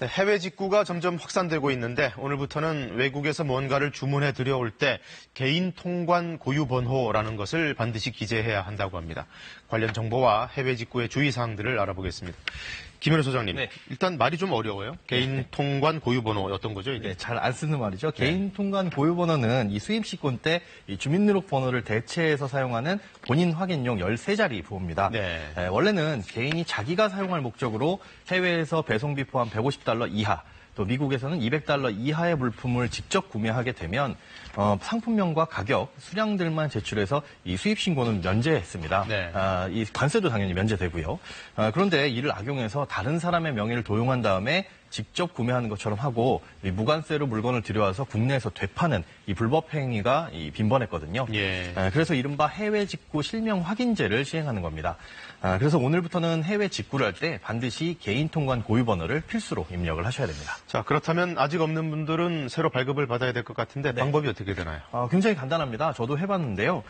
네, 해외 직구가 점점 확산되고 있는데 오늘부터는 외국에서 뭔가를 주문해 들여올 때 개인 통관 고유 번호라는 것을 반드시 기재해야 한다고 합니다. 관련 정보와 해외 직구의 주의사항들을 알아보겠습니다. 김현우 소장님, 네. 일단 말이 좀 어려워요. 개인 통관 고유 번호 어떤 거죠? 이게? 네, 잘 안 쓰는 말이죠. 개인 통관 고유 번호는 이 수입 시권 때 이 주민등록 번호를 대체해서 사용하는 본인 확인용 13자리 부호입니다. 네. 원래는 개인이 자기가 사용할 목적으로 해외에서 배송비 포함 $150 이하, 또 미국에서는 $200 이하의 물품을 직접 구매하게 되면 상품명과 가격, 수량들만 제출해서 이 수입 신고는 면제했습니다. 네. 이 관세도 당연히 면제되고요. 그런데 이를 악용해서 다른 사람의 명의를 도용한 다음에 직접 구매하는 것처럼 하고 이 무관세로 물건을 들여와서 국내에서 되파는 이 불법 행위가 빈번했거든요. 예. 그래서 이른바 해외 직구 실명 확인제를 시행하는 겁니다. 그래서 오늘부터는 해외 직구를 할 때 반드시 개인 통관 고유 번호를 필수로 입력을 하셔야 됩니다. 자, 그렇다면 아직 없는 분들은 새로 발급을 받아야 될 것 같은데 네. 방법이 어떻게 되나요? 굉장히 간단합니다. 저도 해봤는데요.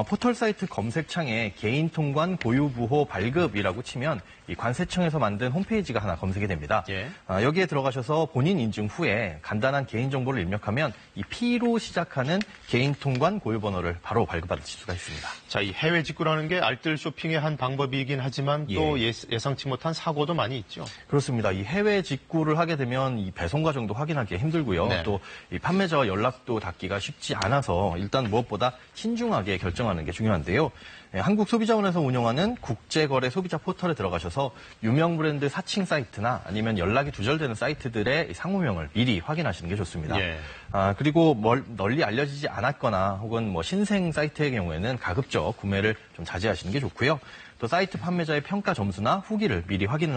포털 사이트 검색창에 개인 통관 고유 부호 발급이라고 치면 이 관세청에서 만든 홈페이지가 하나 검색이 됩니다. 예. 여기에 들어가셔서 본인 인증 후에 간단한 개인 정보를 입력하면 이 P로 시작하는 개인 통관 고유 번호를 바로 발급받으실 수가 있습니다. 자, 이 해외 직구라는 게 알뜰 쇼핑의 한 방법이긴 하지만 또 예상치 못한 사고도 많이 있죠. 그렇습니다. 이 해외 직구를 하게 되면 이 배송 과정도 확인하기 힘들고요. 네. 또 이 판매자와 연락도 닿기가 쉽지 않아서 일단 무엇보다 신중하게 결정하는 게 중요한데요. 한국소비자원에서 운영하는 국제거래 소비자 포털에 들어가셔서 유명 브랜드 사칭 사이트나 아니면 연락이 두절되는 사이트들의 상호명을 미리 확인하시는 게 좋습니다. 예. 그리고 널리 알려지지 않았거나 혹은 뭐 신생 사이트의 경우에는 가급적 구매를 좀 자제하시는 게 좋고요. 또 사이트 판매자의 평가 점수나 후기를 미리 확인을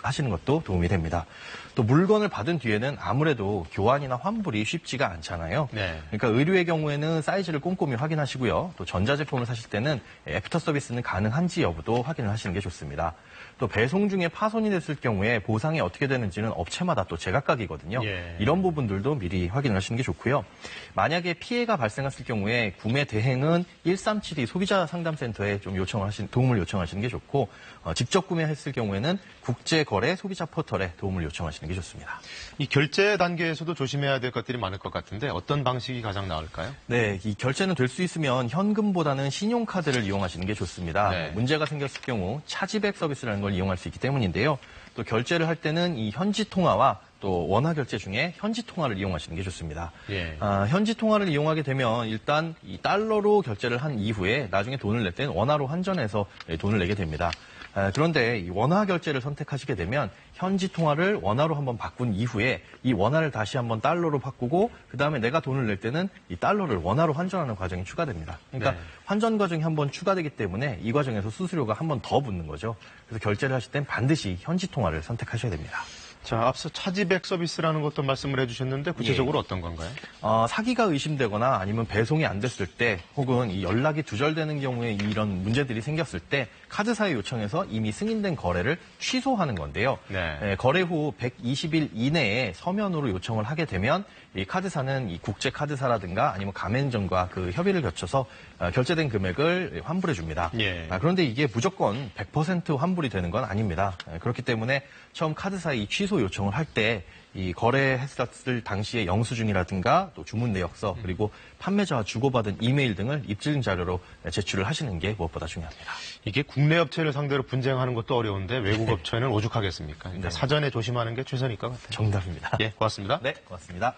하시는 것도 도움이 됩니다. 또 물건을 받은 뒤에는 아무래도 교환이나 환불이 쉽지가 않잖아요. 네. 그러니까 의류의 경우에는 사이즈를 꼼꼼히 확인하시고요. 또 전자제품을 사실 때는 애프터 서비스는 가능한지 여부도 확인을 하시는 게 좋습니다. 또 배송 중에 파손이 됐을 경우에 보상이 어떻게 되는지는 업체마다 또 제각각이거든요. 예. 이런 부분들도 미리 확인을 하시는 게 좋고요. 만약에 피해가 발생했을 경우에 구매 대행은 137이 소비자 상담센터에 좀 도움을 요청하시는 게 좋고 직접 구매했을 경우에는 국제거래 소비자 포털에 도움을 요청하시는 게 좋습니다. 이 결제 단계에서도 조심해야 될 것들이 많을 것 같은데 어떤 방식이 가장 나을까요? 네, 이 결제는 될 수 있으면 현금보다는 신용카드를 이용하시는 게 좋습니다. 네. 문제가 생겼을 경우 차지백 서비스라는 걸 이용할 수 있기 때문인데요. 또 결제를 할 때는 이 현지 통화와 또 원화 결제 중에 현지 통화를 이용하시는 게 좋습니다. 예. 현지 통화를 이용하게 되면 일단 이 달러로 결제를 한 이후에 나중에 돈을 낼 때는 원화로 환전해서 돈을 내게 됩니다. 그런데 이 원화 결제를 선택하시게 되면 현지 통화를 원화로 한번 바꾼 이후에 이 원화를 다시 한번 달러로 바꾸고 그다음에 내가 돈을 낼 때는 이 달러를 원화로 환전하는 과정이 추가됩니다. 그러니까 네. 환전 과정이 한번 추가되기 때문에 이 과정에서 수수료가 한번 더 붙는 거죠. 그래서 결제를 하실 땐 반드시 현지 통화를 선택하셔야 됩니다. 자, 앞서 차지백 서비스라는 것도 말씀을 해주셨는데 구체적으로 어떤 건가요? 사기가 의심되거나 아니면 배송이 안 됐을 때 혹은 이 연락이 두절되는 경우에 이런 문제들이 생겼을 때 카드사에 요청해서 이미 승인된 거래를 취소하는 건데요. 네. 거래 후 120일 이내에 서면으로 요청을 하게 되면 이 카드사는 이 국제 카드사라든가 아니면 가맹점과 그 협의를 거쳐서 결제된 금액을 환불해 줍니다. 예. 그런데 이게 무조건 100% 환불이 되는 건 아닙니다. 그렇기 때문에 처음 카드사에 이 취소 요청을 할 때 이 거래했었을 당시의 영수증이라든가 또 주문 내역서 그리고 판매자와 주고받은 이메일 등을 입증 자료로 제출을 하시는 게 무엇보다 중요합니다. 이게 국내 업체를 상대로 분쟁하는 것도 어려운데 외국 업체는 오죽하겠습니까? 그러니까 네. 사전에 조심하는 게 최선일 것 같아요. 정답입니다. 예, 고맙습니다. 네, 고맙습니다.